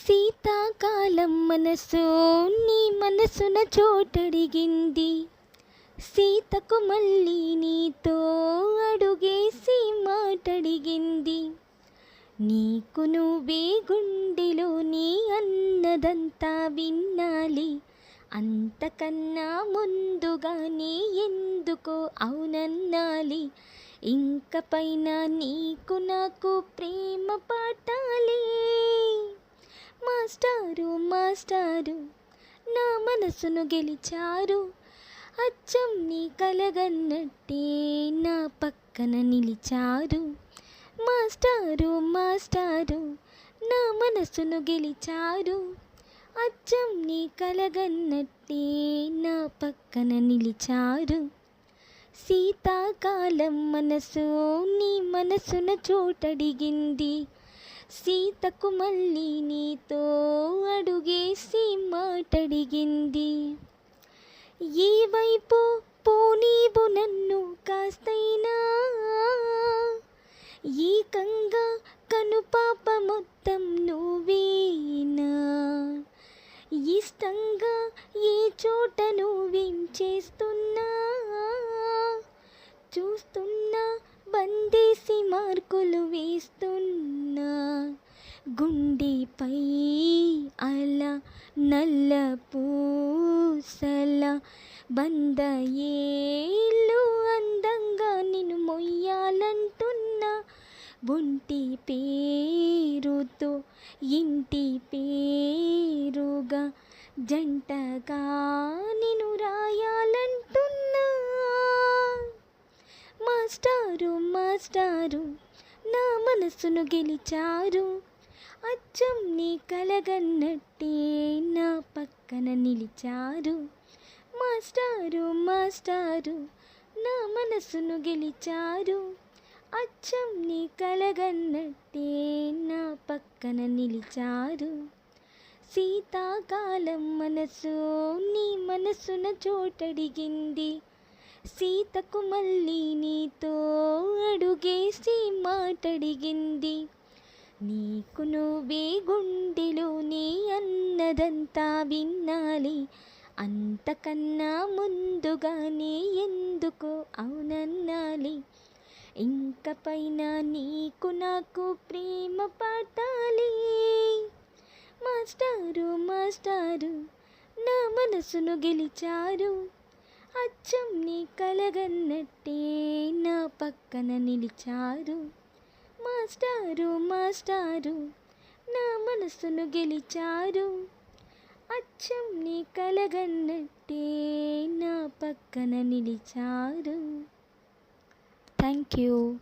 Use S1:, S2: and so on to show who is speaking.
S1: శీతాకాలం మనసు నీ మనసున చోటడిగింది. సీతకు మళ్ళీ నీతో అడుగేసి మాటడిగింది. నీకు నువ్వే గుండెలో నీ అన్నదంతా వినాలి. అంతకన్నా ముందుగా నీ ఎందుకో అవునన్నాలి. ఇంక పైన నీకు నాకు ప్రేమ పాఠాలి. మాస్టారు మాస్టారు నా మనసును గెలిచారు. అచ్చం నీ కలగన్నట్టే నా పక్కన నిలిచారు. మాస్టారు మాస్టారు నా మనసును గెలిచారు. అచ్చం నీ కలగన్నట్టే నా పక్కన నిలిచారు. శీతాకాలం మనసు నీ మనసున చోటడిగింది. సీతకు మళ్ళీ నీతో అడుగేసి మాటడిగింది. ఏ వైపు పోనీవు నన్ను కాస్తైనా, ఏకంగా కనుపాప మొత్తం నువ్వేనా. ఇష్టంగా ఏ చోట నువ్వేం చేస్తున్నా చూస్తున్నా, బందేసి మార్కులు వేస్తున్నా. గుండెపై అలా నల్ల పూసల బంద ఏళ్ళు అందంగా నిన్ను మొయ్యాలంటున్నా. ఒంటి పేరుతో ఇంటి పేరుగా జంటగా నిన్ను రాయాలంటున్నా. మాస్టారు మాస్టారు నా మనసును గెలిచారు. అచ్చం నీ కలగన్నట్టే నా పక్కన నిలిచారు. మాస్టారు మాస్టారు నా మనసును గెలిచారు. అచ్చం నీ కలగన్నట్టే నా పక్కన నిలిచారు. శీతాకాలం మనసు నీ మనసున చోటడిగింది. సీతకు మళ్ళీ నీతో అడుగేసి మాటడిగింది. నీకు నువ్వే గుండెలో నీ అన్నదంతా వినాలి. అంతకన్నా ముందుగా నీ ఎందుకో అవునన్నాలి. ఇంక పైన నీకు నాకు ప్రేమ పాఠాలి. మాస్టారు మాస్టారు నా మనసును గెలిచారు. అచ్చం నీ కలగన్నట్టే నా పక్కన నిలిచారు. మాస్టారు మాస్టారు నా మనసును గెలిచారు. అచ్చం నీ కలగన్నట్టే నా పక్కన నిలిచారు. Thank you.